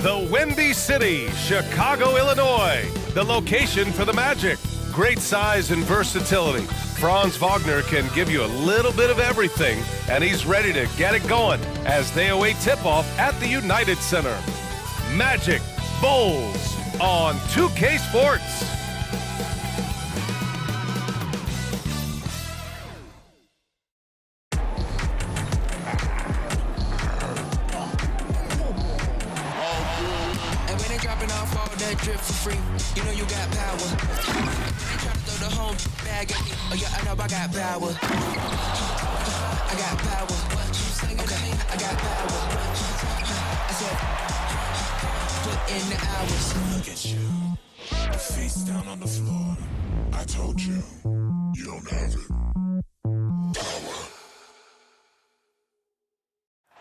The Windy City, Chicago, Illinois, the location for the Magic. Great size and versatility. Franz Wagner can give you a little bit of everything, and he's ready to get it going as they await tip-off at the United Center. Magic Bulls on 2K Sports. Drip for free, you know you got power. Ain't tryna throw the whole bag at me. Oh yeah, I know I got power. I got power. Okay, I got power. I said, put in the hours. Look at you, face down on the floor. I told you, you don't have it. Power.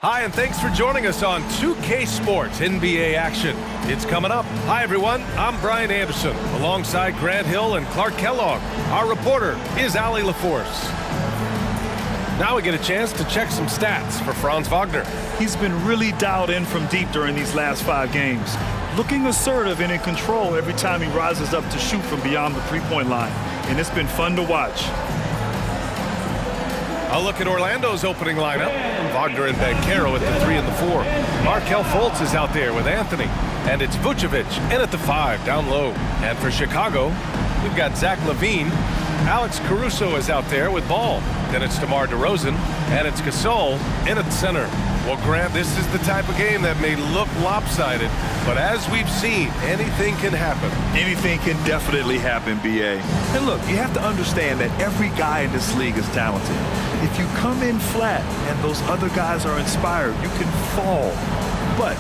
Hi, and thanks for joining us on 2K Sports NBA action. It's coming up. Hi, everyone. I'm Brian Anderson, alongside Grant Hill and Clark Kellogg. Our reporter is Allie LaForce. Now we get a chance to check some stats for Franz Wagner. He's been really dialed in from deep during these last 5 games. Looking assertive and in control every time he rises up to shoot from beyond the three-point line. And it's been fun to watch. A look at Orlando's opening lineup. Wagner and Banchero at the 3 and the 4. Markelle Fultz is out there with Anthony. And it's Vucevic in at the 5, down low. And for Chicago, we've got Zach LaVine. Alex Caruso is out there with Ball. Then it's DeMar DeRozan. And it's Gasol in at the center. Well, Grant, this is the type of game that may look lopsided, but as we've seen, anything can happen. Anything can definitely happen, B.A. And look, you have to understand that every guy in this league is talented. If you come in flat and those other guys are inspired, you can fall. But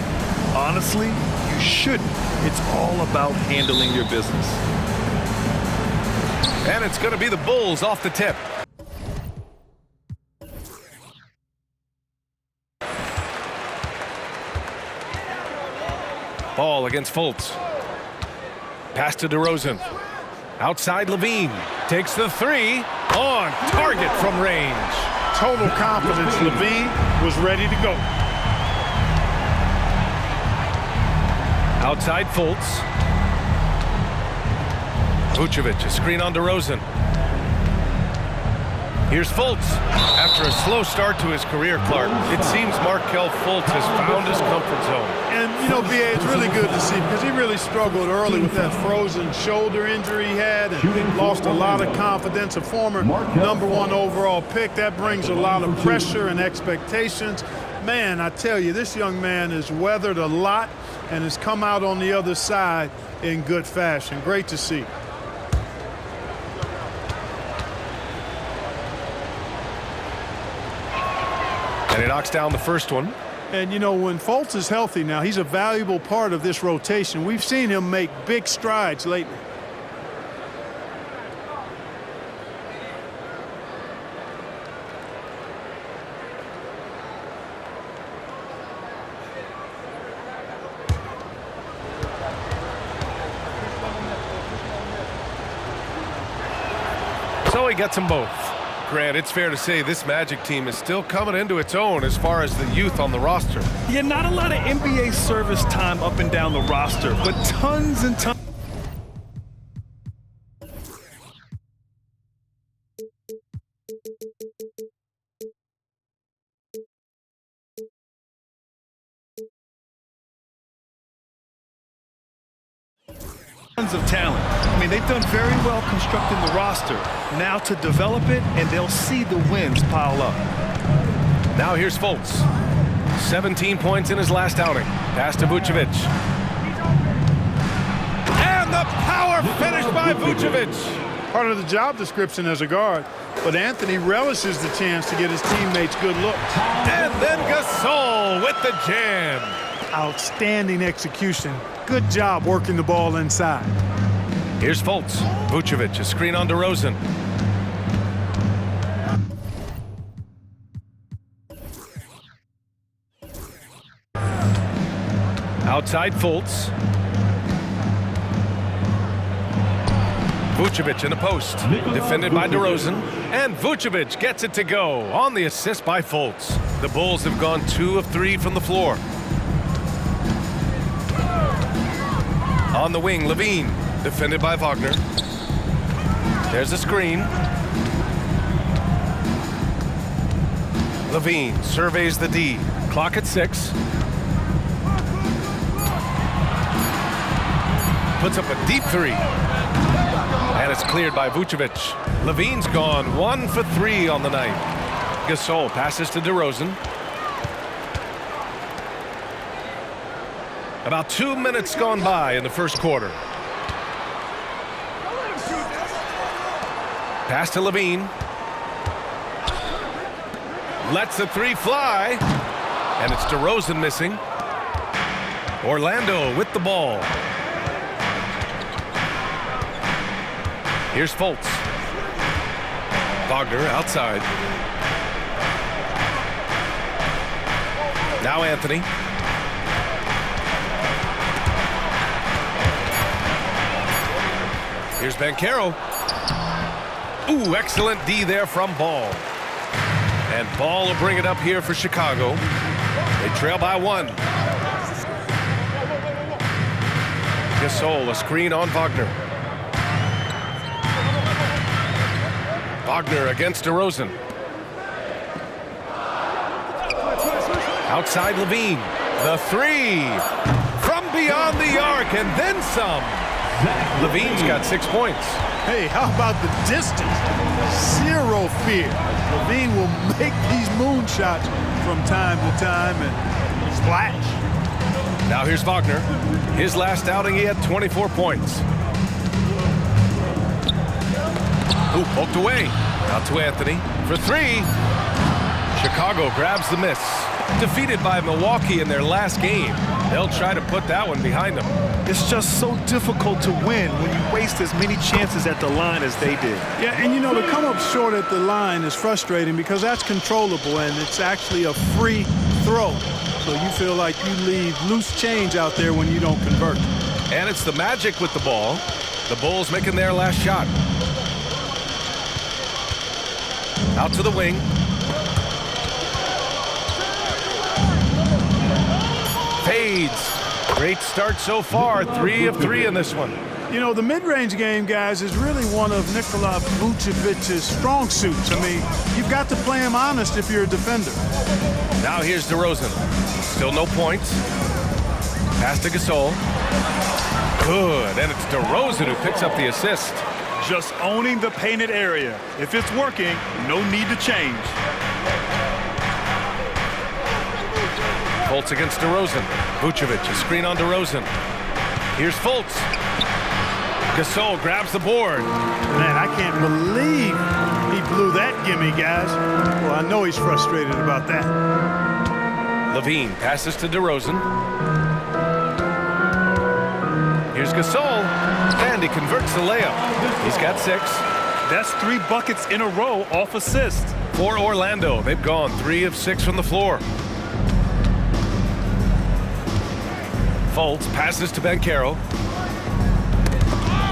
honestly, you shouldn't. It's all about handling your business. And it's going to be the Bulls off the tip. Ball against Fultz. Pass to DeRozan. Outside LaVine. Takes the 3. On target from range. Total confidence. LaVine was ready to go. Outside Fultz. Vucevic, a screen on DeRozan. Here's Fultz. After a slow start to his career, Clark, it seems Markelle Fultz has found his comfort zone. And, you know, B.A., it's really good to see because he really struggled early with that frozen shoulder injury he had and lost a lot of confidence. A former #1 overall pick, that brings a lot of pressure and expectations. Man, I tell you, this young man has weathered a lot and has come out on the other side in good fashion. Great to see. And he knocks down the first one. And, you know, when Fultz is healthy now, he's a valuable part of this rotation. We've seen him make big strides lately. So he gets them both. Grant, it's fair to say this Magic team is still coming into its own as far as the youth on the roster. Yeah, not a lot of NBA service time up and down the roster, but tons and tons. Of talent. I mean, they've done very well constructing the roster. Now to develop it, and they'll see the wins pile up. Now here's Fultz. 17 points in his last outing. Pass to Vucevic. And the power finish by Vucevic. Part of the job description as a guard, but Anthony relishes the chance to get his teammates good looks. And then Gasol with the jam. Outstanding execution. Good job working the ball inside. Here's Fultz. Vucevic, a screen on DeRozan. Outside Fultz. Vucevic in the post. Defended by DeRozan. And Vucevic gets it to go on the assist by Fultz. The Bulls have gone 2 of 3 from the floor. On the wing, Levine, defended by Wagner. There's a screen. Levine surveys the D. Clock at 6. Puts up a deep 3. And it's cleared by Vucevic. Levine's gone 1 for 3 on the night. Gasol passes to DeRozan. About 2 minutes gone by in the first quarter. Pass to Levine. Lets the 3 fly. And it's DeRozan missing. Orlando with the ball. Here's Fultz. Wagner outside. Now Anthony. Here's Banchero. Ooh, excellent D there from Ball. And Ball will bring it up here for Chicago. They trail by 1. Gasol, a screen on Wagner. Wagner against DeRozan. Outside Levine. The 3 from beyond the arc and then some. Levine's got 6 points. Hey, how about the distance? 0 fear. Levine will make these moonshots from time to time and splash. Now here's Wagner. His last outing, he had 24 points. Ooh, poked away. Out to Anthony for 3. Chicago grabs the miss. Defeated by Milwaukee in their last game. They'll try to put that one behind them. It's just so difficult to win when you waste as many chances at the line as they did. Yeah, and you know, to come up short at the line is frustrating because that's controllable and it's actually a free throw. So you feel like you leave loose change out there when you don't convert. And it's the Magic with the ball. The Bulls making their last shot. Out to the wing. Fades. Great start so far. 3 of 3 in this one. You know, the mid-range game, guys, is really one of Nikola Vucevic's strong suits. I mean, you've got to play him honest if you're a defender. Now here's DeRozan. Still no points. Pass to Gasol. Good. And it's DeRozan who picks up the assist. Just owning the painted area. If it's working, no need to change. Fultz against DeRozan. Vucevic, a screen on DeRozan. Here's Fultz. Gasol grabs the board. Man, I can't believe he blew that gimme, guys. Well, I know he's frustrated about that. Levine passes to DeRozan. Here's Gasol, and he converts the layup. He's got 6. That's 3 buckets in a row off assist. For Orlando, they've gone 3 of 6 from the floor. Fultz passes to Banchero.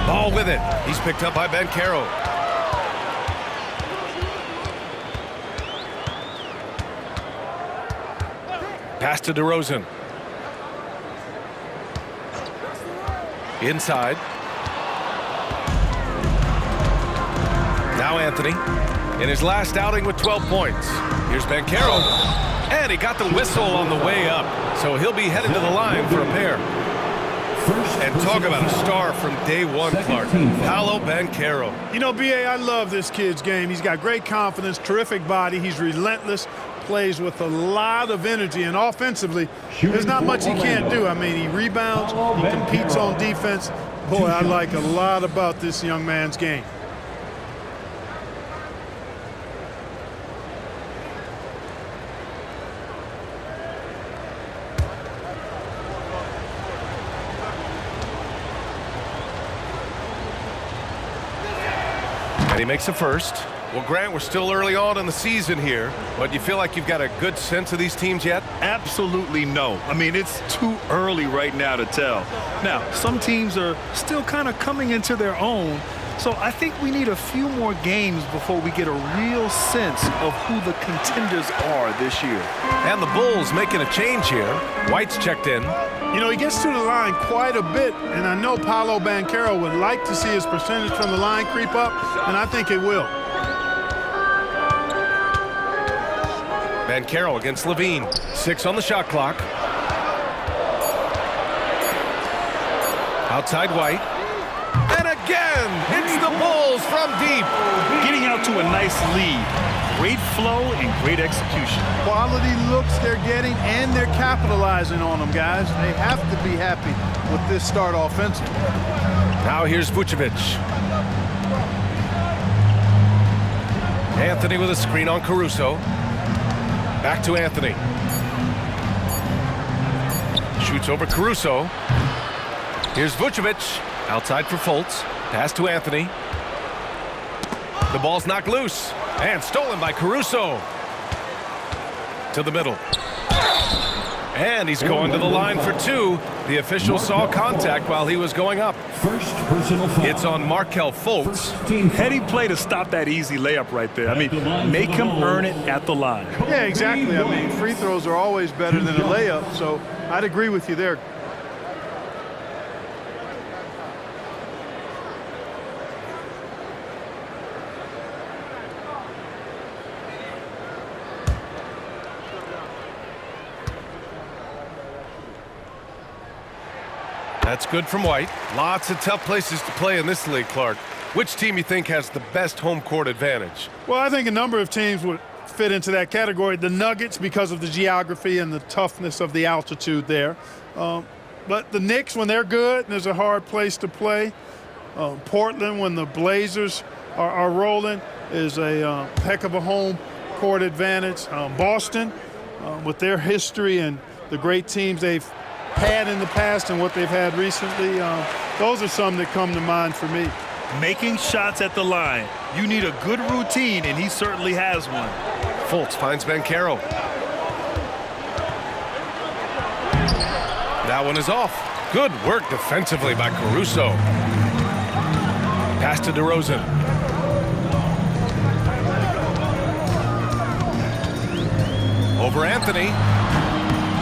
Ball with it. He's picked up by Banchero. Pass to DeRozan. Inside. Now Anthony. In his last outing with 12 points. Here's Banchero. And he got the whistle on the way up. So he'll be headed to the line for a pair. And talk about a star from day one, Clark. Paolo Banchero. You know, B.A., I love this kid's game. He's got great confidence, terrific body. He's relentless, plays with a lot of energy, and offensively, there's not much he can't do. I mean, he rebounds, he competes on defense. Boy, I like a lot about this young man's game. And he makes a first. Well, Grant, we're still early on in the season here, but you feel like you've got a good sense of these teams yet? Absolutely no. I mean, it's too early right now to tell. Now, some teams are still kind of coming into their own, so I think we need a few more games before we get a real sense of who the contenders are this year. And the Bulls making a change here. White's checked in. You know, he gets to the line quite a bit, and I know Paolo Banchero would like to see his percentage from the line creep up, and I think it will. Banchero against Levine. 6 on the shot clock. Outside White. And again, it's the Bulls from deep. Getting out to a nice lead. Great flow and great execution. Quality looks they're getting, and they're capitalizing on them, guys. They have to be happy with this start offensively. Now here's Vucevic. Anthony with a screen on Caruso. Back to Anthony. Shoots over Caruso. Here's Vucevic. Outside for Fultz. Pass to Anthony. The ball's knocked loose. And stolen by Caruso. To the middle. And he's going to the line for 2. The official saw contact while he was going up. First personal foul. It's on Markelle Fultz. Heady play to stop that easy layup right there. I mean, make him earn it at the line. Yeah, exactly. I mean, free throws are always better than a layup, so I'd agree with you there. That's good from White. Lots of tough places to play in this league, Clark. Which team you think has the best home court advantage? Well, I think a number of teams would fit into that category. The Nuggets, because of the geography and the toughness of the altitude there. But the Knicks, when they're good, there's a hard place to play. Portland, when the Blazers are rolling, is a heck of a home court advantage. Boston, with their history and the great teams they've had in the past and what they've had recently, those are some that come to mind for me. Making shots at the line. You need a good routine, and he certainly has one. Fultz finds Banchero. That one is off. Good work defensively by Caruso. Pass to DeRozan. Over Anthony.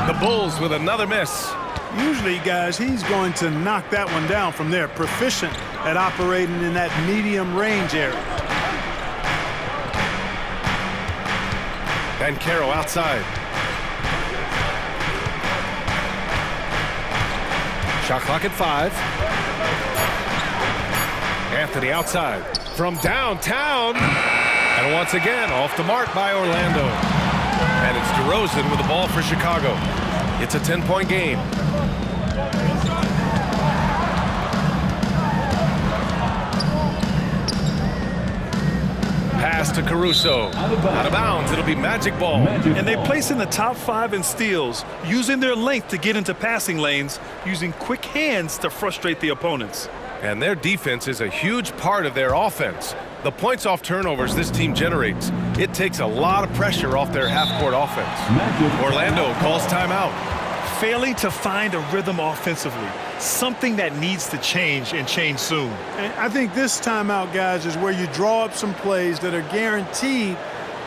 The Bulls with another miss. Usually, guys, he's going to knock that one down from there. Proficient at operating in that medium range area. Banchero outside. Shot clock at 5. Anthony outside from downtown. And once again, off the mark by Orlando. And it's DeRozan with the ball for Chicago. It's a 10-point game. Pass to Caruso. Out of bounds. It'll be Magic ball. And they place in the top 5 in steals, using their length to get into passing lanes, using quick hands to frustrate the opponents. And their defense is a huge part of their offense. The points off turnovers this team generates, it takes a lot of pressure off their half-court offense. Orlando calls timeout. Failing to find a rhythm offensively, something that needs to change and change soon. And I think this timeout, guys, is where you draw up some plays that are guaranteed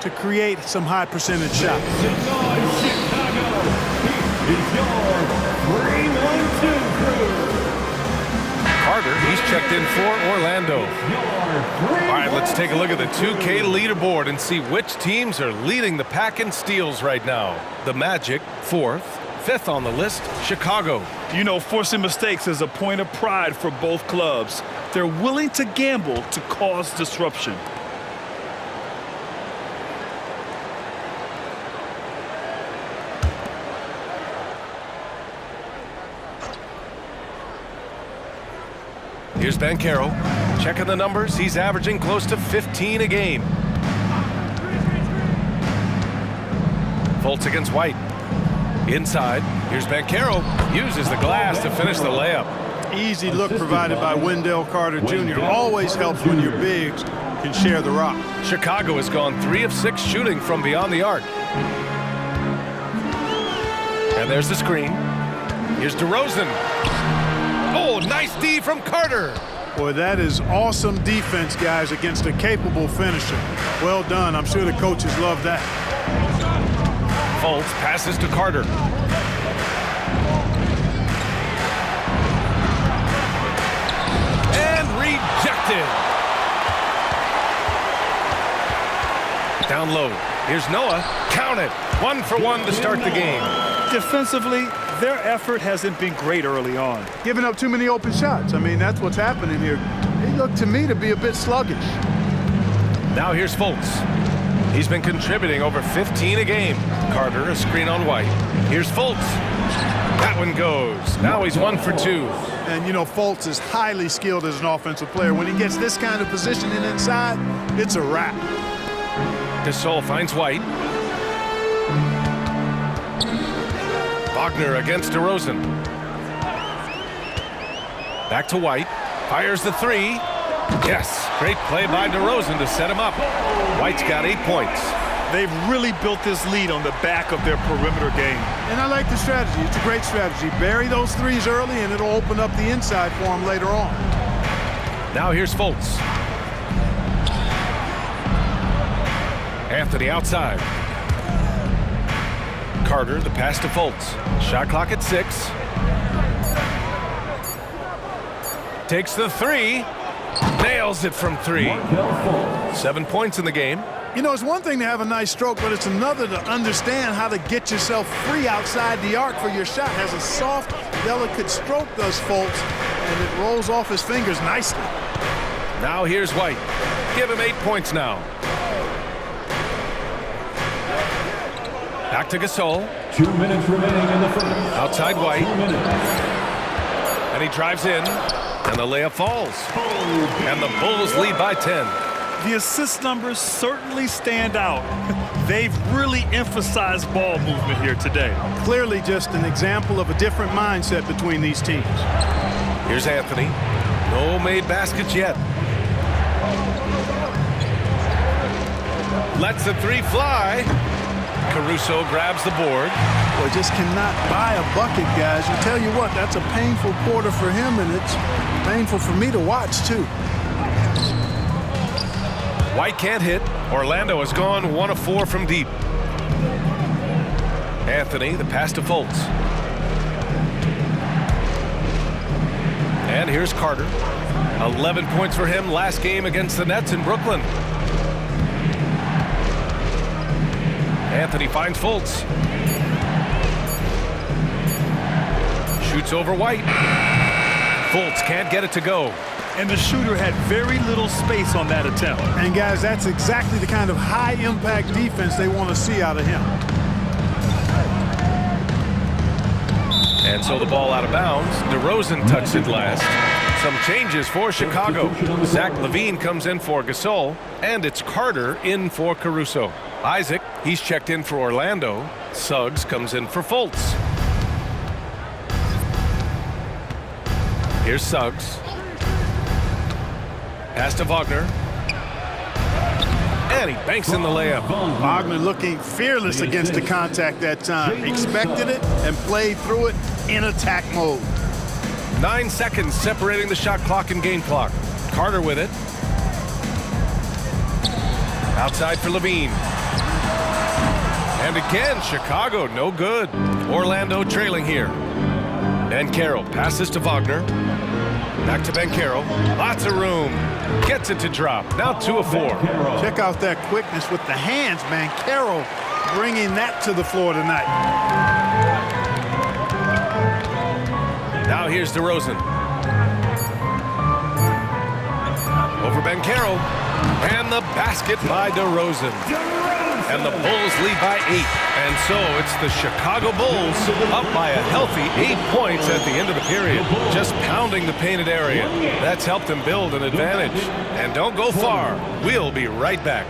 to create some high percentage shots. Chicago is your 3-1-2 crew. Carter, he's checked in for Orlando. All right, let's take a look at the 2K leaderboard and see which teams are leading the pack in steals right now. The Magic, 4th. 5th on the list, Chicago. You know, forcing mistakes is a point of pride for both clubs. They're willing to gamble to cause disruption. Here's Banchero. Checking the numbers. He's averaging close to 15 a game. Fultz against White. Inside. Here's Banchero. Uses the glass to finish the layup. Easy look provided by Wendell Carter Jr. Always helps when your bigs can share the rock. Chicago has gone 3 of 6 shooting from beyond the arc. And there's the screen. Here's DeRozan. Oh, nice D from Carter. Boy, that is awesome defense, guys, against a capable finisher. Well done. I'm sure the coaches love that. Fultz passes to Carter. Rejected. Down low. Here's Noah. Count it. 1 for 1 to start the game. Defensively, their effort hasn't been great early on. Giving up too many open shots. I mean, that's what's happening here. They look to me to be a bit sluggish. Now here's Fultz. He's been contributing over 15 a game. Carter, a screen on White. Here's Fultz. That one goes. Now he's 1 for 2. And, you know, Fultz is highly skilled as an offensive player. When he gets this kind of positioning inside, it's a wrap. Gasol finds White. Wagner against DeRozan. Back to White. Fires the 3. Yes, great play by DeRozan to set him up. White's got 8 points. They've really built this lead on the back of their perimeter game. And I like the strategy. It's a great strategy. Bury those threes early, and it'll open up the inside for him later on. Now here's Fultz. Anthony outside. Carter, the pass to Fultz. Shot clock at 6. Takes the 3. Nails it from 3. 7 points in the game. You know, it's one thing to have a nice stroke, but it's another to understand how to get yourself free outside the arc for your shot. Has a soft, delicate stroke, does Fultz, and it rolls off his fingers nicely. Now here's White. Give him 8 points now. Back to Gasol. 2 minutes remaining in the first. Outside White. 2 minutes. And he drives in. And the layup falls. And the Bulls lead by 10. The assist numbers certainly stand out. They've really emphasized ball movement here today. Clearly just an example of a different mindset between these teams. Here's Anthony. No made baskets yet. Lets the 3 fly. Caruso grabs the board. Boy, just cannot buy a bucket, guys. You tell you what, that's a painful quarter for him, and it's painful for me to watch, too. White can't hit. Orlando has gone 1 of 4 from deep. Anthony, the pass to Fultz. And here's Carter. 11 points for him last game against the Nets in Brooklyn. Anthony finds Fultz. Shoots over White. Fultz can't get it to go. And the shooter had very little space on that attempt. And, guys, that's exactly the kind of high-impact defense they want to see out of him. And so the ball out of bounds. DeRozan touched it last. Some changes for Chicago. Zach LaVine comes in for Gasol, and it's Carter in for Caruso. Isaac, he's checked in for Orlando. Suggs comes in for Fultz. Here's Suggs. Pass to Wagner. And he banks in the layup. Wagner looking fearless against the contact that time. Expected it and played through it in attack mode. 9 seconds separating the shot clock and game clock. Carter with it. Outside for LaVine. And again, Chicago, no good. Orlando trailing here. Banchero passes to Wagner. Back to Banchero. Lots of room. Gets it to drop. Now 2 of 4. Check out that quickness with the hands, man. Banchero bringing that to the floor tonight. Now here's DeRozan. Over Banchero. And the basket by DeRozan. And the Bulls lead by 8. And so it's the Chicago Bulls up by a healthy 8 points at the end of the period. Just pounding the painted area. That's helped them build an advantage. And don't go far. We'll be right back.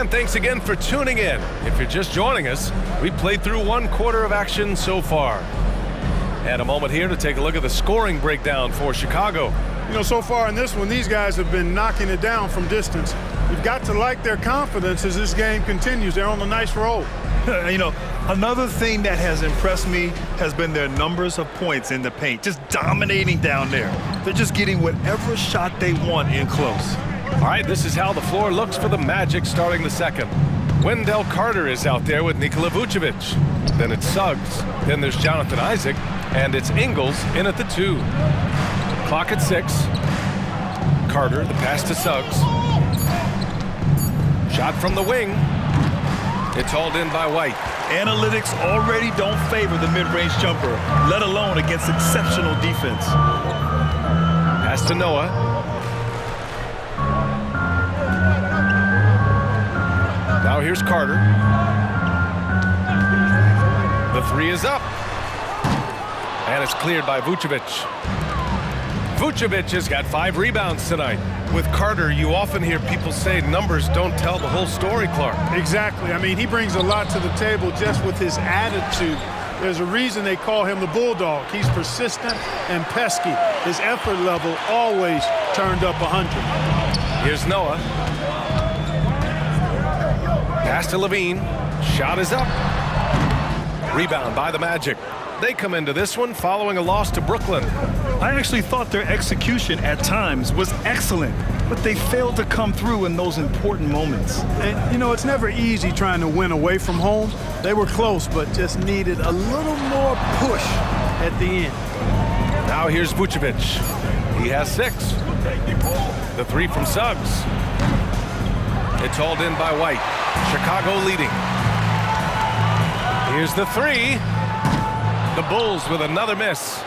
And thanks again for tuning in. If you're just joining us, we played through 1 quarter of action so far. And a moment here to take a look at the scoring breakdown for Chicago. You know, so far in this one, these guys have been knocking it down from distance. You've got to like their confidence as this game continues. They're on a nice roll. You know, another thing that has impressed me has been their numbers of points in the paint, just dominating down there. They're just getting whatever shot they want in close. All right, this is how the floor looks for the Magic starting the second. Wendell Carter is out there with Nikola Vucevic. Then it's Suggs. Then there's Jonathan Isaac. And it's Ingles in at the 2. Clock at 6. Carter, the pass to Suggs. Shot from the wing. It's hauled in by White. Analytics already don't favor the mid-range jumper, let alone against exceptional defense. Pass to Noah. Now here's Carter. The 3 is up. And it's cleared by Vucevic. Vucevic has got 5 rebounds tonight. With Carter, you often hear people say numbers don't tell the whole story, Clark. Exactly. I mean, he brings a lot to the table just with his attitude. There's a reason they call him the Bulldog. He's persistent and pesky. His effort level always turned up 100. Here's Noah. Pass to Levine. Shot is up. Rebound by the Magic. They come into this one following a loss to Brooklyn. I actually thought their execution at times was excellent, but they failed to come through in those important moments. And, you know, it's never easy trying to win away from home. They were close, but just needed a little more push at the end. Now here's Vucevic. He has 6. The 3 from Suggs. It's hauled in by White. Chicago leading. Here's the 3. The Bulls with another miss.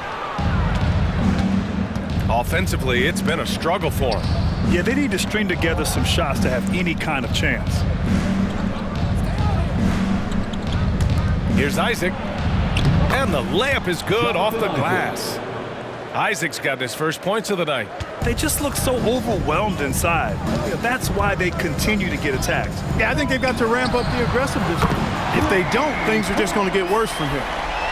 Offensively, it's been a struggle for them. Yeah, they need to string together some shots to have any kind of chance. Here's Isaac. And the layup is good off the glass. Isaac's got his first points of the night. They just look so overwhelmed inside. Yeah, that's why they continue to get attacked. Yeah, I think they've got to ramp up the aggressiveness. If they don't, things are just going to get worse from here.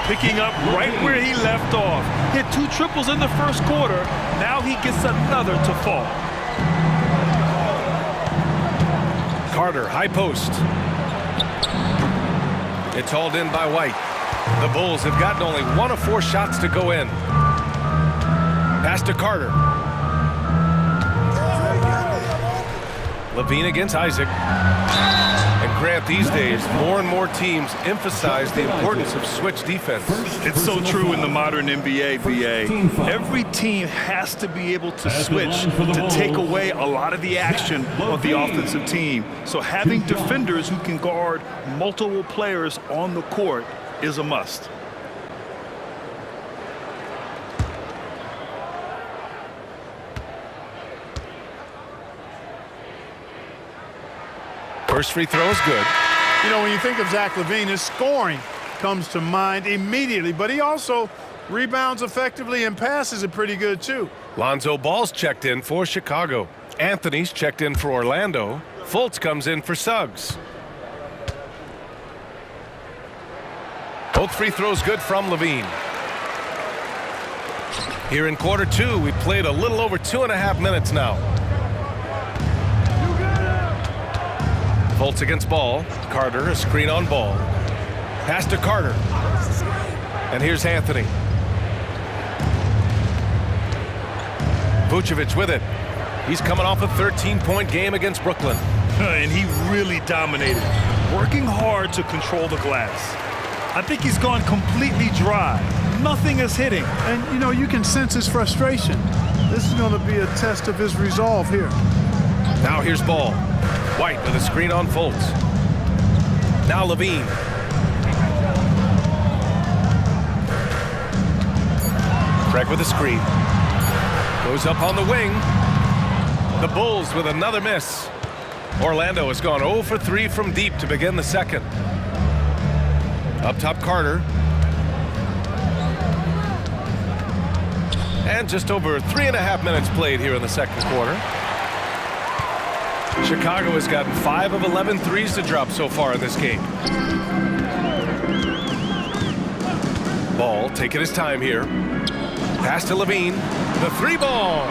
Picking up right where he left off. Hit 2 triples in the first quarter. Now he gets another to fall. Carter, high post. It's hauled in by White. The Bulls have gotten only 1 of 4 shots to go in. Pass to Carter. Levine against Isaac. And Grant, these days, more and more teams emphasize the importance of switch defense. It's so true in the modern NBA, BA. Every team has to be able to switch to take away a lot of the action of the offensive team. So having defenders who can guard multiple players on the court is a must. First free throw is good. You know, when you think of Zach LaVine, his scoring comes to mind immediately, but he also rebounds effectively and passes it pretty good, too. Lonzo Ball's checked in for Chicago. Anthony's checked in for Orlando. Fultz comes in for Suggs. Both free throws good from LaVine. Here in quarter 2, we played a little over 2.5 minutes now. Fultz against Ball. Carter, a screen on Ball. Pass to Carter. And here's Anthony. Vucevic with it. He's coming off a 13-point game against Brooklyn. And he really dominated, working hard to control the glass. I think he's gone completely dry. Nothing is hitting. And, you know, you can sense his frustration. This is going to be a test of his resolve here. Now here's Ball. White with a screen on Fultz. Now LaVine. Craig with a screen. Goes up on the wing. The Bulls with another miss. Orlando has gone 0 for 3 from deep to begin the second. Up top, Carter. And just over 3.5 minutes played here in the second quarter. Chicago has gotten 5 of 11 threes to drop so far in this game. Ball taking his time here. Pass to Levine. The 3 ball.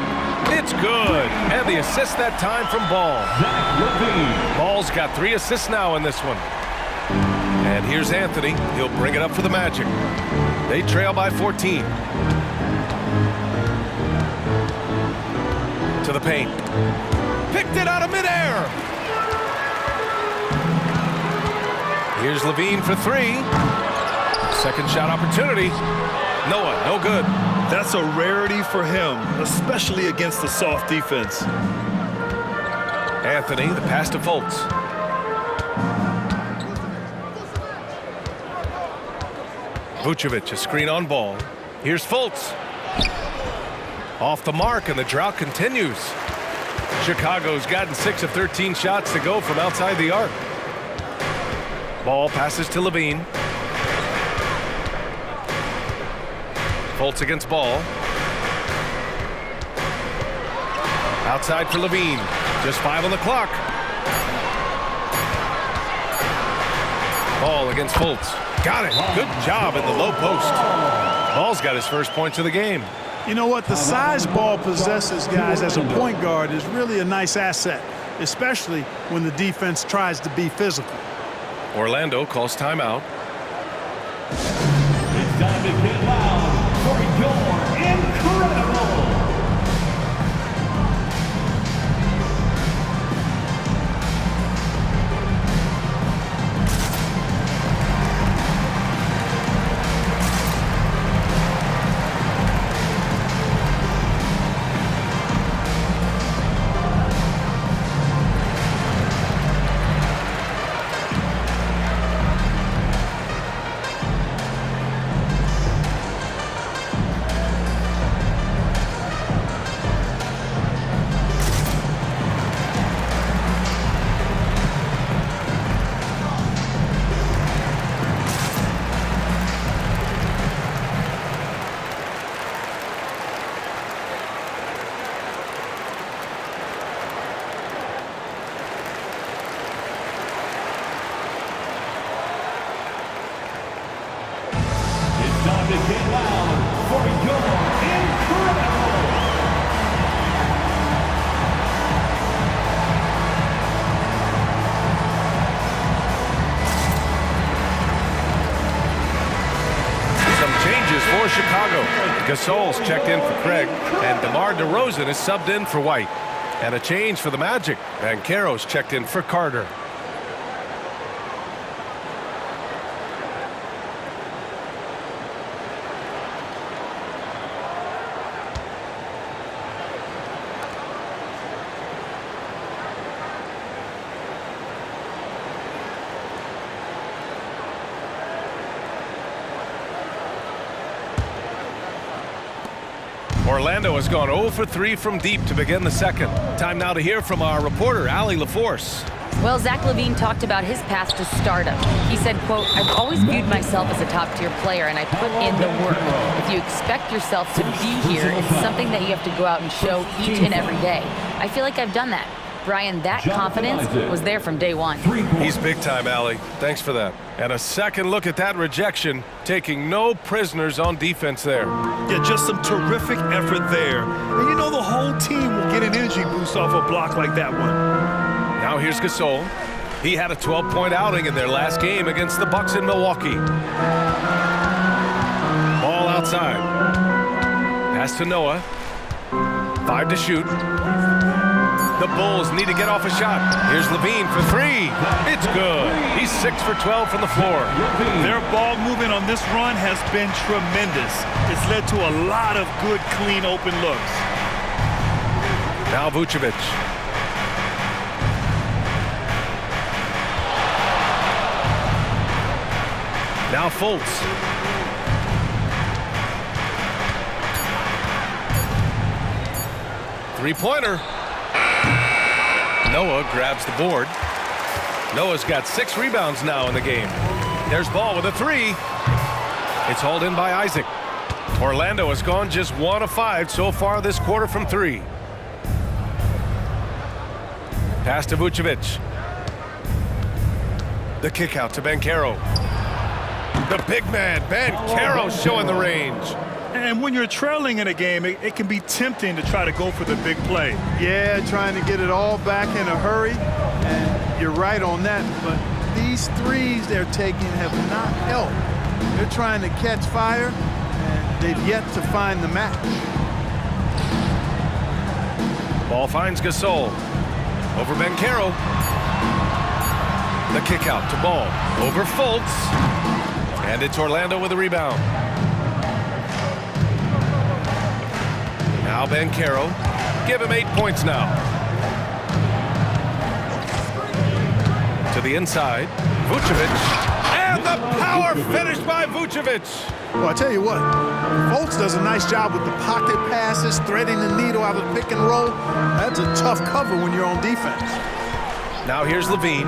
It's good. And the assist that time from Ball. Ball's got 3 assists now in this one. And here's Anthony. He'll bring it up for the Magic. They trail by 14. To the paint. Picked it out of midair. Here's Levine for 3. Second shot opportunity. Noah, no good. That's a rarity for him, especially against the soft defense. Anthony, the pass to Fultz. Vucevic, a screen on Ball. Here's Fultz. Off the mark, and the drought continues. Chicago's gotten 6 of 13 shots to go from outside the arc. Ball passes to Levine. Fultz against Ball. Outside for Levine. Just 5 on the clock. Ball against Fultz. Got it. Good job in the low post. Ball's got his first points of the game. You know what? The size Ball possesses, guys, as a point guard is really a nice asset, especially when the defense tries to be physical. Orlando calls timeout. It's time to get loud for your incredible. Time to get loud for your incredible. Some changes for Chicago. Gasol's checked in for Craig, and DeMar DeRozan is subbed in for White. And a change for the Magic. Banchero's checked in for Carter. Orlando has gone 0 for 3 from deep to begin the second. Time now to hear from our reporter, Allie LaForce. Well, Zach LaVine talked about his path to stardom. He said, quote, "I've always viewed myself as a top-tier player, and I put in the work. If you expect yourself to be here, it's something that you have to go out and show each and every day. I feel like I've done that." Brian, that confidence was there from day one. He's big time, Allie. Thanks for that. And a second look at that rejection, taking no prisoners on defense there. Yeah, just some terrific effort there. And you know the whole team will get an energy boost off a block like that one. Now here's Gasol. He had a 12-point outing in their last game against the Bucks in Milwaukee. Ball outside. Pass to Noah. 5 to shoot. The Bulls need to get off a shot. Here's Levine for 3. It's good. He's 6 for 12 from the floor. Their ball movement on this run has been tremendous. It's led to a lot of good, clean, open looks. Now Vucevic. Now Fultz. Three-pointer. Noah grabs the board. Noah's got 6 rebounds now in the game. There's Ball with a 3. It's hauled in by Isaac. Orlando has gone just 1 of 5 so far this quarter from 3. Pass to Vucevic. The kick out to Banchero. The big man, Banchero, showing the range. And when you're trailing in a game, it can be tempting to try to go for the big play. Yeah, trying to get it all back in a hurry. And you're right on that. But these threes they're taking have not helped. They're trying to catch fire, and they've yet to find the match. Ball finds Gasol. Over Banchero. The kick out to Ball. Over Fultz. And it's Orlando with a rebound. Now Banchero. Give him 8 points now. To the inside. Vucevic. And the power finish by Vucevic. Well, I tell you what, Fultz does a nice job with the pocket passes, threading the needle out of the pick and roll. That's a tough cover when you're on defense. Now here's Levine.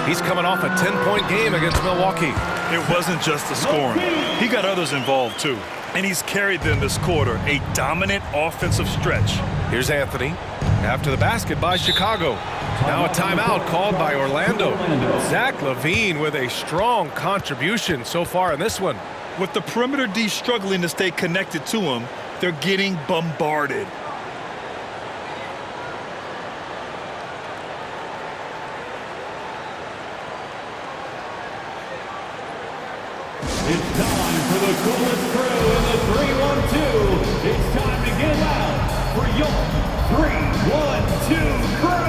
He's coming off a 10-point game against Milwaukee. It wasn't just the scoring. He got others involved, too. And he's carried them this quarter, a dominant offensive stretch. Here's Anthony. After the basket by Chicago. Now a timeout called by Orlando. Zach LaVine with a strong contribution so far in this one. With the perimeter D struggling to stay connected to him, they're getting bombarded. It's time for the coolest crew in the 3-1-2. It's time to get loud for your 3-1-2 crew.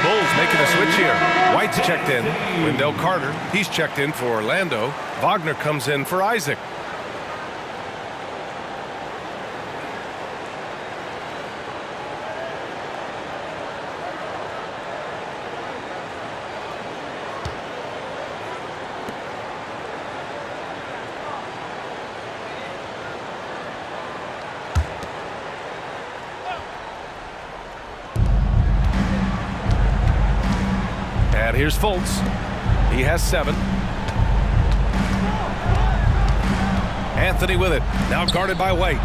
Bulls making a switch here. White's checked in. Wendell Carter, he's checked in for Orlando. Wagner comes in for Isaac. And here's Fultz. He has 7. Anthony with it. Now guarded by White.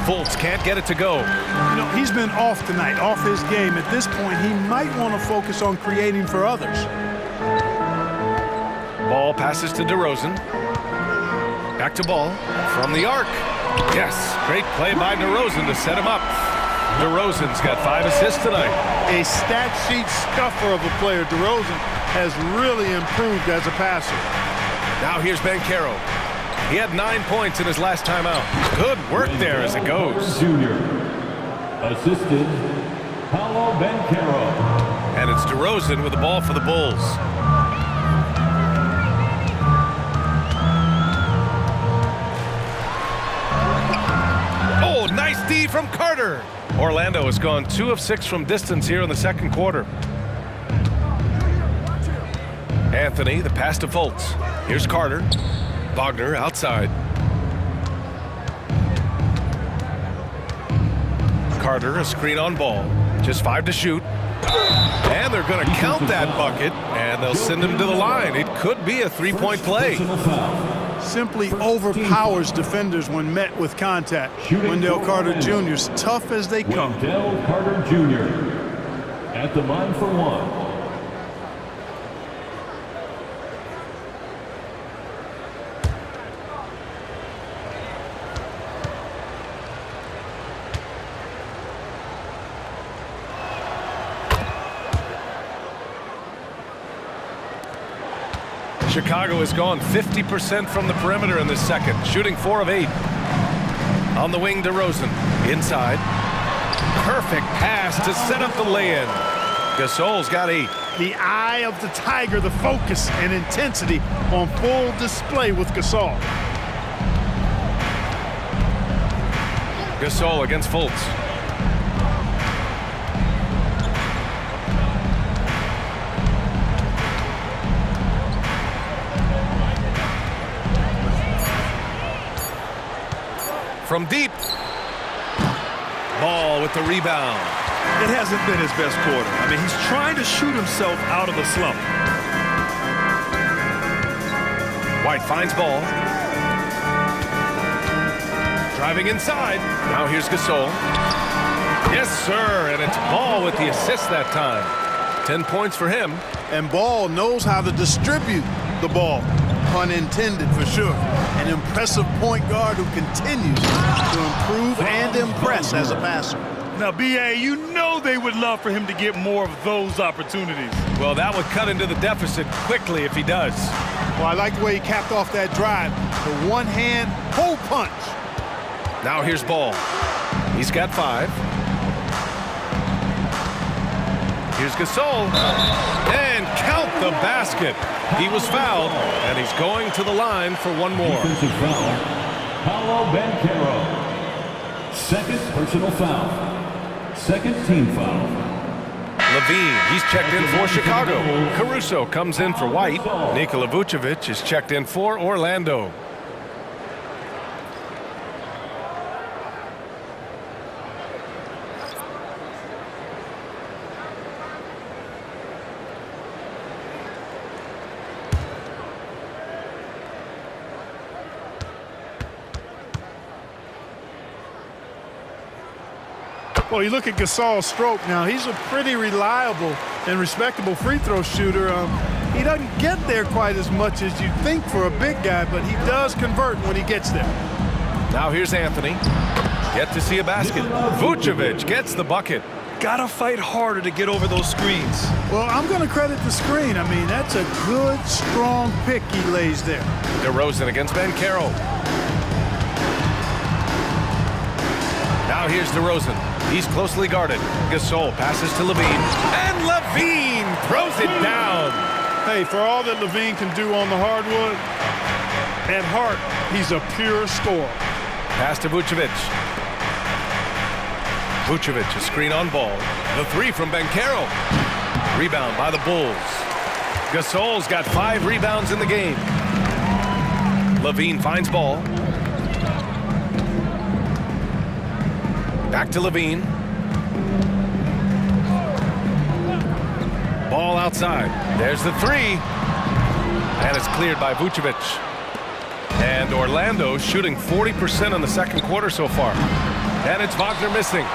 Fultz can't get it to go. You know, he's been off tonight, off his game. At this point, he might want to focus on creating for others. Ball passes to DeRozan. Back to Ball from the arc. Yes, great play by DeRozan to set him up. DeRozan's got 5 assists tonight. A stat sheet stuffer of a player. DeRozan has really improved as a passer. Now here's Banchero. He had 9 points in his last time out. Good work there as it goes. Junior. Assisted, Paolo Banchero. And it's DeRozan with the ball for the Bulls. Oh, nice D from Carter. Orlando has gone 2 of 6 from distance here in the second quarter. Anthony, the pass to Fultz. Here's Carter. Wagner outside. Carter, a screen on Ball. Just 5 to shoot. And they're going to count that bucket, and they'll send him to the line. It could be a 3-point play. Simply overpowers defenders when met with contact. Wendell Carter Jr. is tough as they come. Wendell Carter Jr. at the line for 1. Chicago has gone 50% from the perimeter in this second, shooting 4 of 8. On the wing, DeRozan. Inside. Perfect pass to set up the lay-in. Gasol's got 8. The eye of the tiger, the focus and intensity on full display with Gasol. Gasol against Fultz. From deep. Ball with the rebound. It hasn't been his best quarter. I mean, he's trying to shoot himself out of the slump. White finds ball. Driving inside. Now here's Gasol. Yes, sir, and it's Ball with the assist that time. 10 points for him. And Ball knows how to distribute the ball. Pun intended for sure. An impressive point guard who continues to improve and impress as a passer. Now, B.A., you know they would love for him to get more of those opportunities. Well, that would cut into the deficit quickly if he does. Well, I like the way he capped off that drive. The one-hand hole punch. Now here's Ball. He's got 5. Here's Gasol. And count the basket. He was fouled, and he's going to the line for one more. Defensive foul. Paolo Banchero. Second personal foul. Second team foul. Levine, he's checked in for Chicago. Caruso comes in for White. Nikola Vucevic is checked in for Orlando. Well, you look at Gasol's stroke now. He's a pretty reliable and respectable free throw shooter. He doesn't get there quite as much as you'd think for a big guy, but he does convert when he gets there. Now here's Anthony. Yet to see a basket. Vucevic gets the bucket. Gotta fight harder to get over those screens. Well, I'm going to credit the screen. I mean, that's a good, strong pick he lays there. DeRozan against Banchero. Now here's DeRozan. He's closely guarded. Gasol passes to Levine. And Levine throws it down. Hey, for all that Levine can do on the hardwood, at heart, he's a pure scorer. Pass to Vucevic. Vucevic, a screen on Ball. The 3 from Banchero. Rebound by the Bulls. Gasol's got 5 rebounds in the game. Levine finds Ball. Back to Levine. Ball outside. There's the 3. And it's cleared by Vucevic. And Orlando shooting 40% in the second quarter so far. And it's Wagner missing.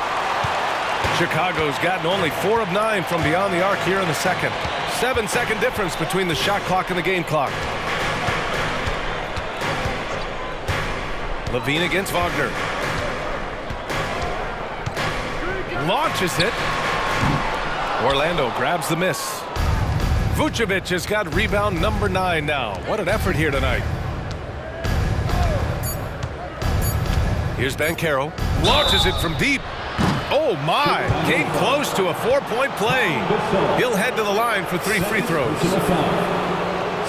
Chicago's gotten only 4 of 9 from beyond the arc here in the second. 7-second difference between the shot clock and the game clock. Levine against Wagner. Launches it. Orlando grabs the miss. Vucevic has got rebound number 9 now. What an effort here tonight. Here's Banchero. Launches it from deep. Oh my! Came close to a 4-point play. He'll head to the line for 3 free throws.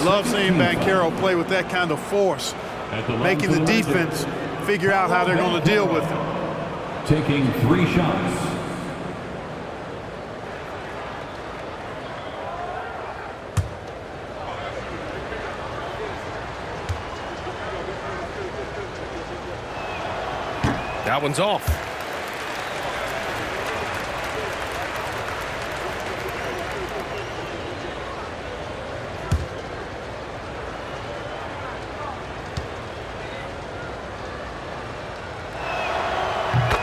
Love seeing Banchero play with that kind of force. Making the defense figure out how they're going to deal with him. Taking 3 shots. That one's off.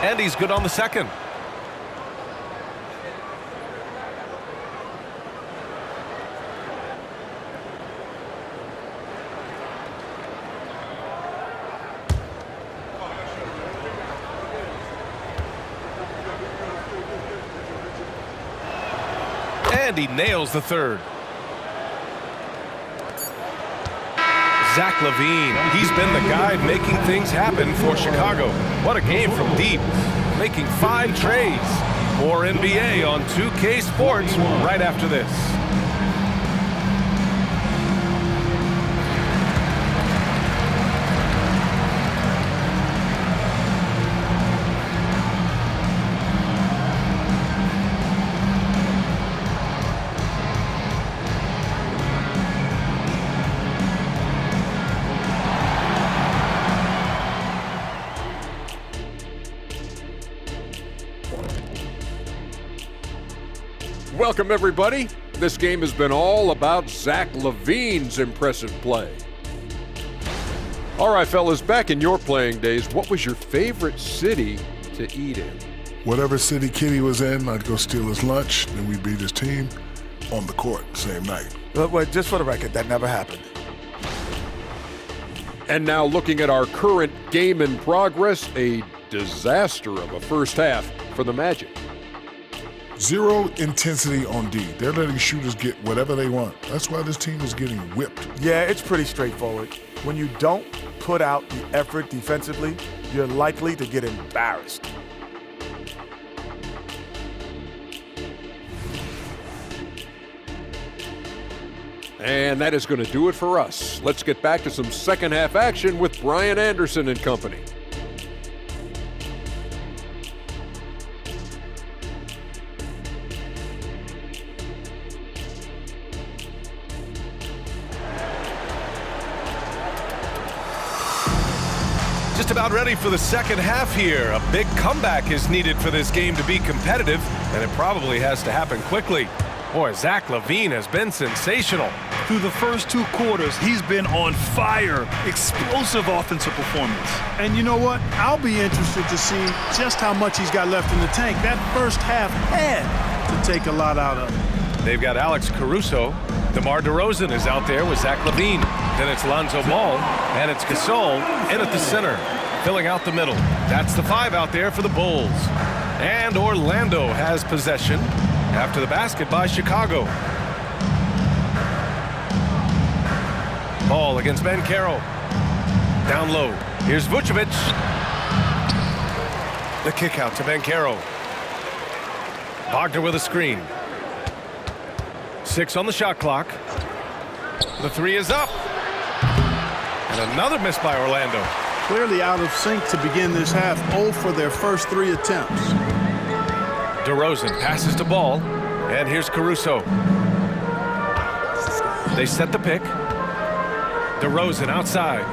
And he's good on the second. And he nails the third. Zach LaVine. He's been the guy making things happen for Chicago. What a game from deep, making 5 trays. More NBA on 2K Sports right after this. Welcome, everybody. This game has been all about Zach LaVine's impressive play. All right, fellas, back in your playing days, what was your favorite city to eat in? Whatever city Kitty was in, I'd go steal his lunch, then we'd beat his team on the court same night. Wait, just for the record, that never happened. And now looking at our current game in progress, a disaster of a first half for the Magic. Zero intensity on D. They're letting shooters get whatever they want. That's why this team is getting whipped. Yeah, it's pretty straightforward. When you don't put out the effort defensively, you're likely to get embarrassed. And that is going to do it for us. Let's get back to some second half action with Brian Anderson and company. Just about ready for the second half here. A big comeback is needed for this game to be competitive, and it probably has to happen quickly. Boy, Zach LaVine has been sensational. Through the first 2 quarters, he's been on fire. Explosive offensive performance. And you know what? I'll be interested to see just how much he's got left in the tank. That first half had to take a lot out of it. They've got Alex Caruso. DeMar DeRozan is out there with Zach LaVine. Then it's Lonzo Ball, and it's Gasol in at the center, filling out the middle. That's the 5 out there for the Bulls. And Orlando has possession after the basket by Chicago. Ball against Banchero. Down low. Here's Vucevic. The kick out to Banchero. Wagner with a screen. 6 on the shot clock. The 3 is up. And another miss by Orlando. Clearly out of sync to begin this half. 0 for their first 3 attempts. DeRozan passes to Ball. And here's Caruso. They set the pick. DeRozan outside.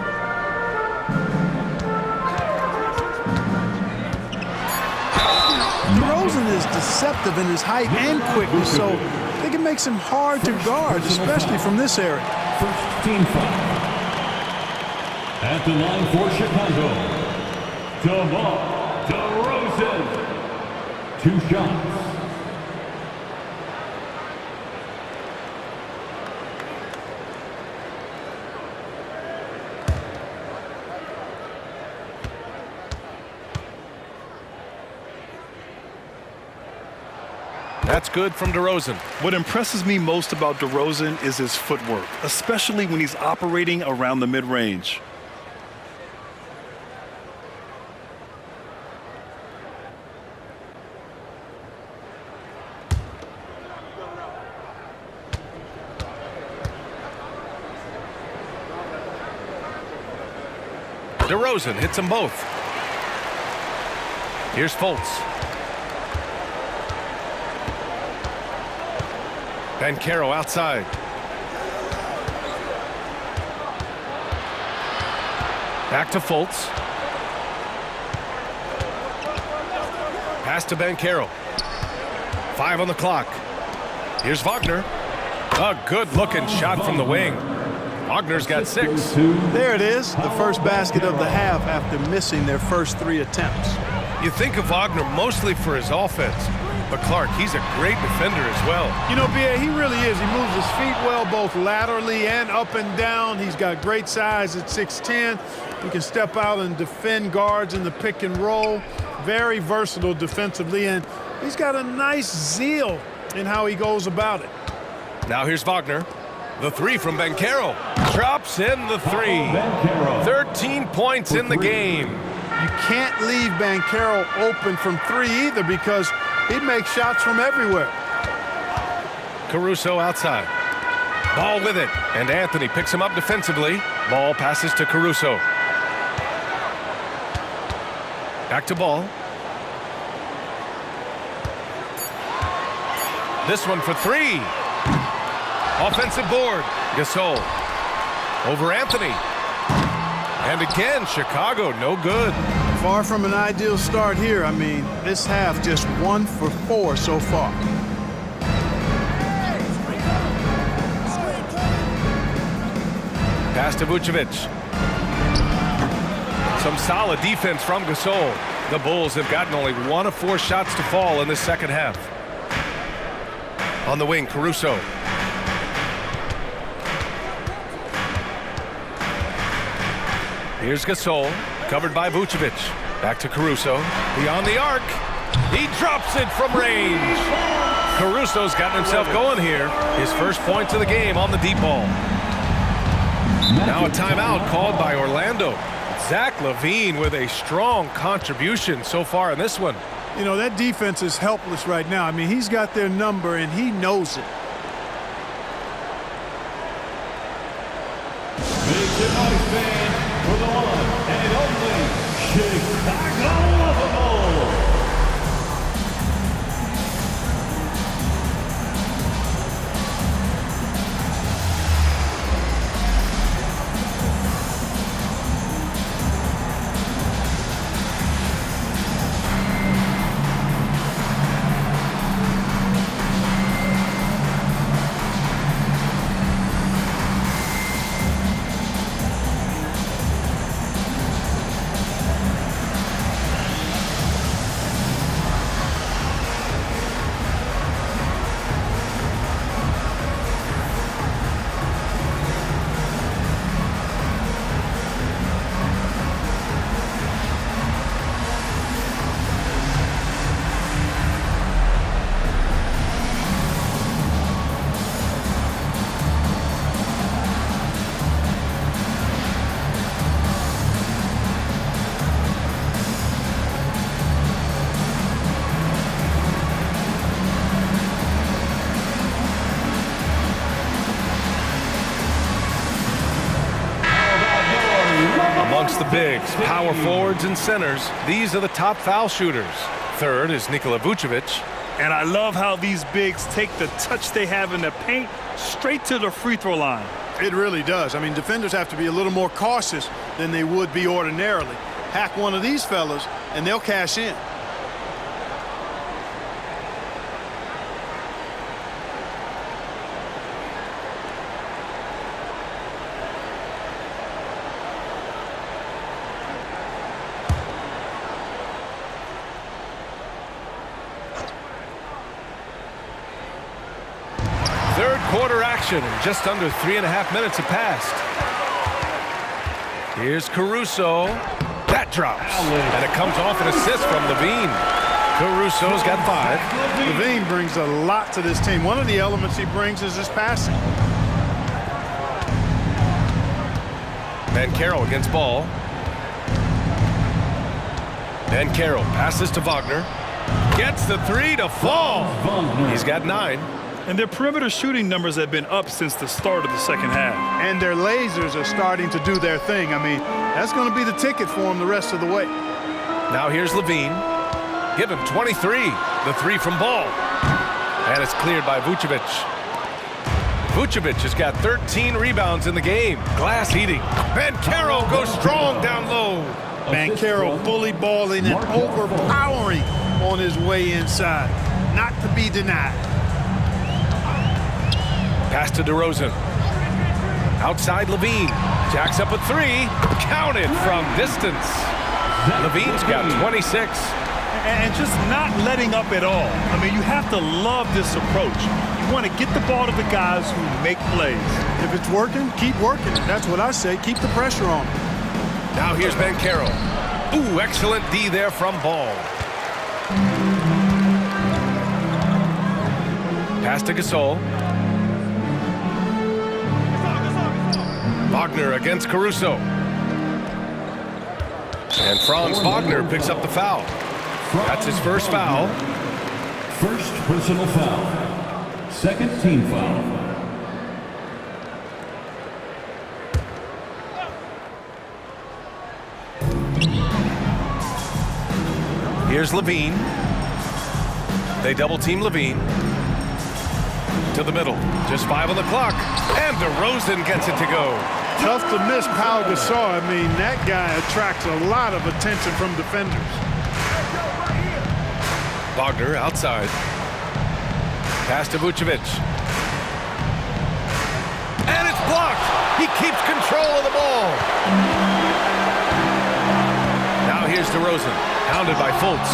DeRozan is deceptive in his height and quickness, so they can make him hard to guard, especially from this area. First team foul. At the line for Chicago, DeMar DeRozan. 2 shots. That's good from DeRozan. What impresses me most about DeRozan is his footwork, especially when he's operating around the mid-range. DeRozan hits them both. Here's Fultz. Banchero outside. Back to Fultz. Pass to Banchero. 5 on the clock. Here's Wagner. A good-looking shot from the wing. Wagner's got 6. There it is, the first basket of the half after missing their first 3 attempts. You think of Wagner mostly for his offense, but Clark, he's a great defender as well. You know, B.A., he really is. He moves his feet well, both laterally and up and down. He's got great size at 6'10". He can step out and defend guards in the pick and roll. Very versatile defensively, and he's got a nice zeal in how he goes about it. Now here's Wagner. The three from Banchero. Drops in the three. 13 points in the game. You can't leave Banchero open from three either because he'd make shots from everywhere. Caruso outside. Ball with it. And Anthony picks him up defensively. Ball passes to Caruso. Back to Ball. This one for three. Offensive board. Gasol. Over Anthony. And again, Chicago, no good. Far from an ideal start here. I mean, this half just 1 for 4 so far. Pass to Vucevic. Some solid defense from Gasol. The Bulls have gotten only 1 of 4 shots to fall in this second half. On the wing, Caruso. Here's Gasol, covered by Vucevic. Back to Caruso. Beyond the arc. He drops it from range. Caruso's gotten himself going here. His first points of the game on the deep ball. Now a timeout called by Orlando. Zach LaVine with a strong contribution so far in this one. You know, that defense is helpless right now. I mean, he's got their number, and he knows it. Make some noise, fans, for the one and only Chicago Bulls. Amongst the bigs, power forwards, and centers, these are the top foul shooters. Third is Nikola Vucevic. And I love how these bigs take the touch they have in the paint straight to the free throw line. It really does. I mean, defenders have to be a little more cautious than they would be ordinarily. Hack one of these fellas, and they'll cash in. Third quarter action, and just under 3.5 minutes have passed. Here's Caruso. That drops. And it comes off an assist from LaVine. Caruso's got 5. LaVine brings a lot to this team. One of the elements he brings is his passing. Banchero against Ball. Banchero passes to Wagner. Gets the 3 to fall. He's got 9. And their perimeter shooting numbers have been up since the start of the second half. And their lasers are starting to do their thing. I mean, that's going to be the ticket for them the rest of the way. Now here's LaVine. Give him 23. The 3 from Ball. And it's cleared by Vucevic. Vucevic has got 13 rebounds in the game. Glass eating. Banchero goes strong down low. Banchero bully balling and overpowering on his way inside. Not to be denied. Pass to DeRozan. Outside LaVine. Jacks up a 3. Counted from distance. LaVine's got 26. And just not letting up at all. I mean, you have to love this approach. You want to get the ball to the guys who make plays. If it's working, keep working. That's what I say. Keep the pressure on. Now here's Banchero. Ooh, excellent D there from Ball. Pass to Gasol. Wagner against Caruso. And Franz Wagner picks up the foul. That's his first foul. First personal foul. Second team foul. Here's Levine. They double team Levine. To the middle. Just 5 on the clock. And DeRozan gets it to go. Tough to miss Pau Gasol. I mean, that guy attracts a lot of attention from defenders. Wagner outside. Pass to Vucevic. And it's blocked. He keeps control of the ball. Now here's DeRozan, hounded by Fultz.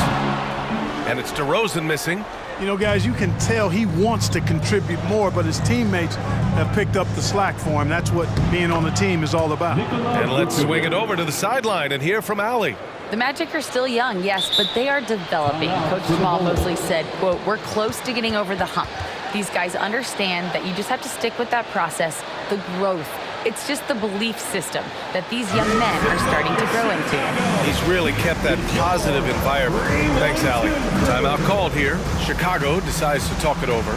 And it's DeRozan missing. You know, guys, you can tell he wants to contribute more, but his teammates have picked up the slack for him. That's what being on the team is all about. And let's swing it over to the sideline and hear from Allie. The Magic are still young, yes, but they are developing. Coach Jamal Mosley said, quote, "We're close to getting over the hump. These guys understand that you just have to stick with that process, the growth. It's just the belief system that these young men are starting to grow into." He's really kept that positive environment. Thanks, Allie. Timeout called here. Chicago decides to talk it over.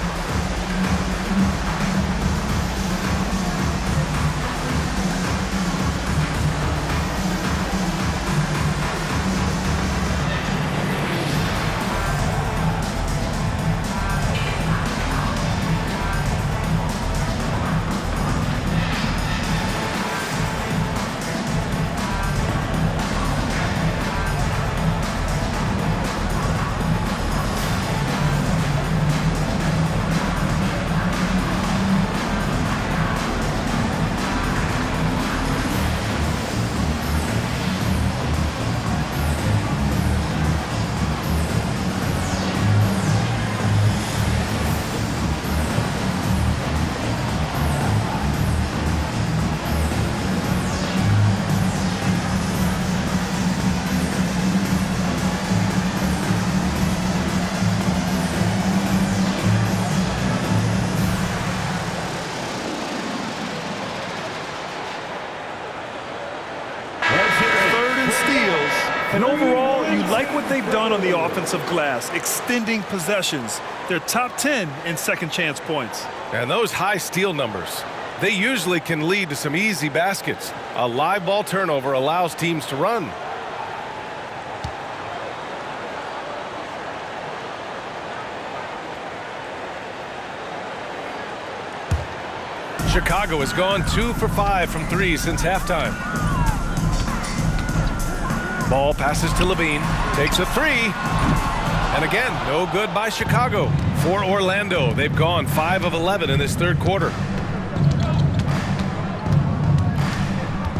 And overall, you like what they've done on the offensive glass, extending possessions. They're top 10 in second chance points. And those high steal numbers, they usually can lead to some easy baskets. A live ball turnover allows teams to run. Chicago has gone 2 for 5 from 3 since halftime. Ball passes to Levine, takes a 3, and again, no good by Chicago. For Orlando, they've gone 5 of 11 in this third quarter.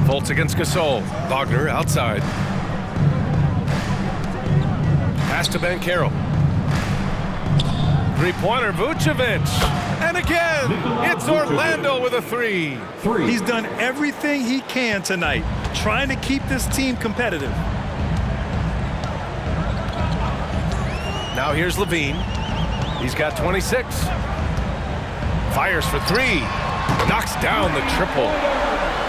Fultz against Gasol. Wagner outside. Pass to Banchero. Three-pointer, Vucevic. And again, it's Orlando with a 3. He's done everything he can tonight, trying to keep this team competitive. Now here's Levine. He's got 26. Fires for 3. Knocks down the triple.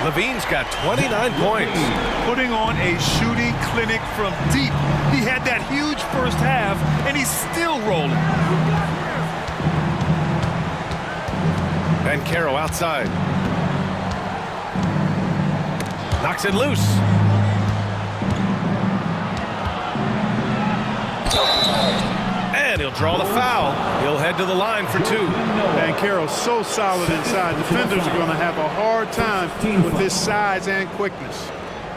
Levine's got 29 points. Putting on a shooting clinic from deep. He had that huge first half, and he's still rolling. Banchero outside. Knocks it loose. And he'll draw the foul. He'll head to the line for 2. Banchero's so solid inside. Defenders are going to have a hard time with his size and quickness.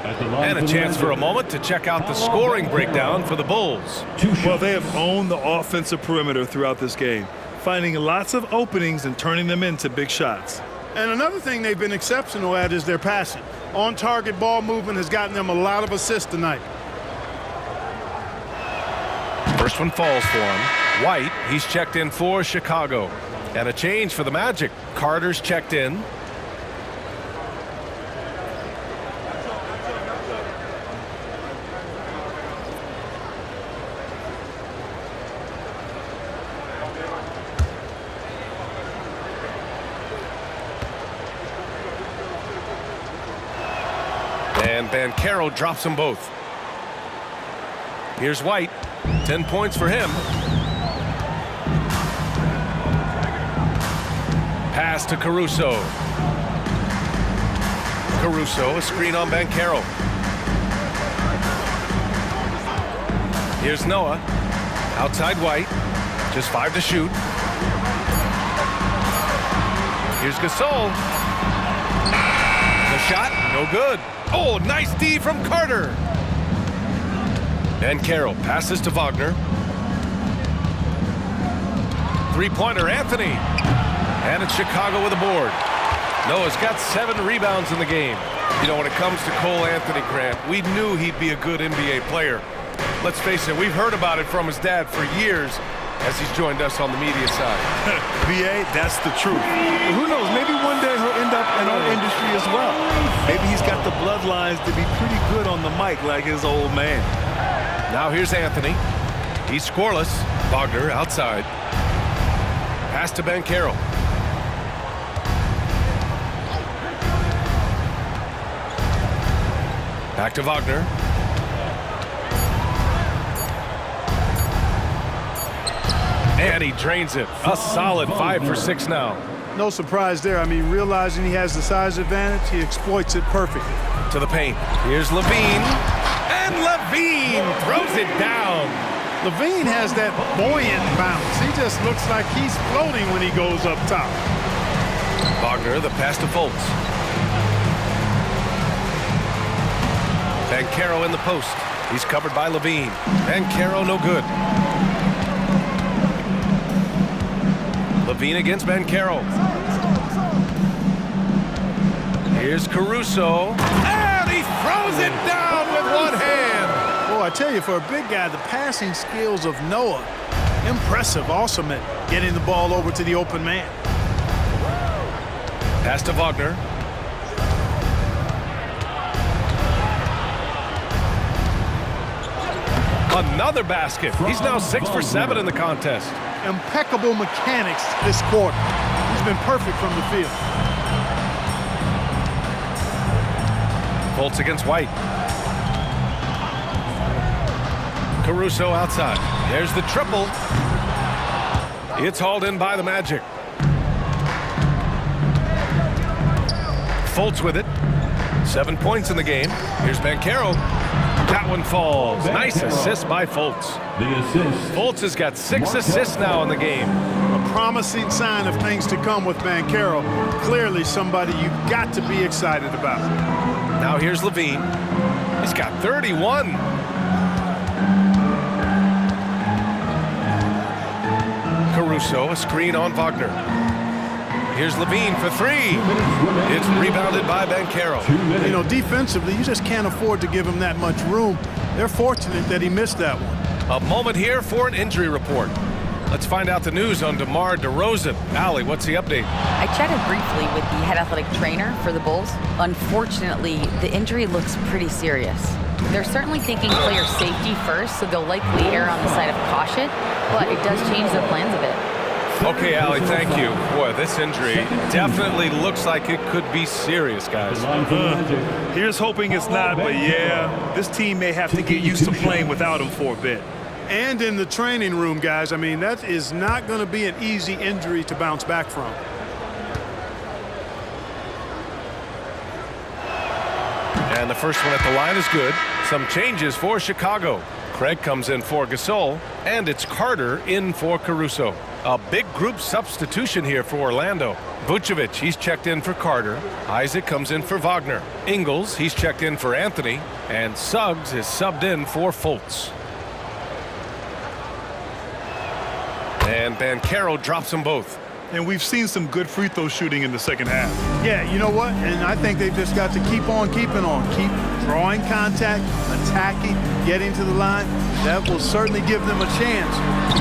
And a chance for a moment to check out the scoring breakdown for the Bulls. Well, they have owned the offensive perimeter throughout this game, finding lots of openings and turning them into big shots. And another thing they've been exceptional at is their passing. On-target ball movement has gotten them a lot of assists tonight. First one falls for him. White, he's checked in for Chicago. And a change for the Magic. Carter's checked in. And Banchero drops them both. Here's White. 10 points for him. Pass to Caruso. Caruso, a screen on Banchero. Here's Noah. Outside White. Just 5 to shoot. Here's Gasol. The shot, no good. Oh, nice D from Carter. Banchero passes to Wagner. Three-pointer, Anthony. And it's Chicago with a board. Noah's got 7 rebounds in the game. You know, when it comes to Cole Anthony, Grant, we knew he'd be a good NBA player. Let's face it, we've heard about it from his dad for years as he's joined us on the media side. BA, that's the truth. But who knows, maybe one day he'll end up in our industry as well. Maybe he's got the bloodlines to be pretty good on the mic like his old man. Now here's Anthony. He's scoreless. Wagner outside. Pass to Banchero. Back to Wagner. And he drains it. A solid 5 for 6 now. No surprise there. I mean, realizing he has the size advantage, he exploits it perfectly. To the paint. Here's Levine. And Levine throws it down. Levine has that buoyant bounce. He just looks like he's floating when he goes up top. Wagner, the pass to Fultz. Banchero in the post. He's covered by Levine. Banchero no good. Levine against Banchero. Here's Caruso. And he throws it down with one hand. Boy, I tell you, for a big guy, the passing skills of Noah, impressive, awesome at getting the ball over to the open man. Pass to Wagner. Another basket. He's now 6 for 7 in the contest. Impeccable mechanics this quarter. He's been perfect from the field. Fultz against White. Caruso outside. There's the triple. It's hauled in by the Magic. Fultz with it. 7 points in the game. Here's Banchero. That one falls. Nice assist by Fultz. The assist. Fultz has got 6 assists now in the game. A promising sign of things to come with Banchero. Clearly somebody you've got to be excited about. Now here's Levine. He's got 31. Caruso, a screen on Wagner. Here's Levine for 3. It's rebounded by Banchero. You know, defensively, you just can't afford to give him that much room. They're fortunate that he missed that one. A moment here for an injury report. Let's find out the news on DeMar DeRozan. Allie, what's the update? I chatted briefly with the head athletic trainer for the Bulls. Unfortunately, the injury looks pretty serious. They're certainly thinking player safety first, so they'll likely err on the side of caution, but it does change their plans a bit. Okay, Allie, thank you. Boy, this injury definitely looks like it could be serious, guys. Here's hoping it's not, but yeah, this team may have to get used to playing without him for a bit. And in the training room, guys, I mean, that is not going to be an easy injury to bounce back from. And the first one at the line is good. Some changes for Chicago. Craig comes in for Gasol, and it's Carter in for Caruso. A big group substitution here for Orlando. Vucevic, he's checked in for Carter. Isaac comes in for Wagner. Ingles, he's checked in for Anthony. And Suggs is subbed in for Fultz. And Banchero drops them both. And we've seen some good free throw shooting in the second half. Yeah, you know what? And I think they've just got to keep on keeping on. Keep drawing contact, attacking, getting to the line. That will certainly give them a chance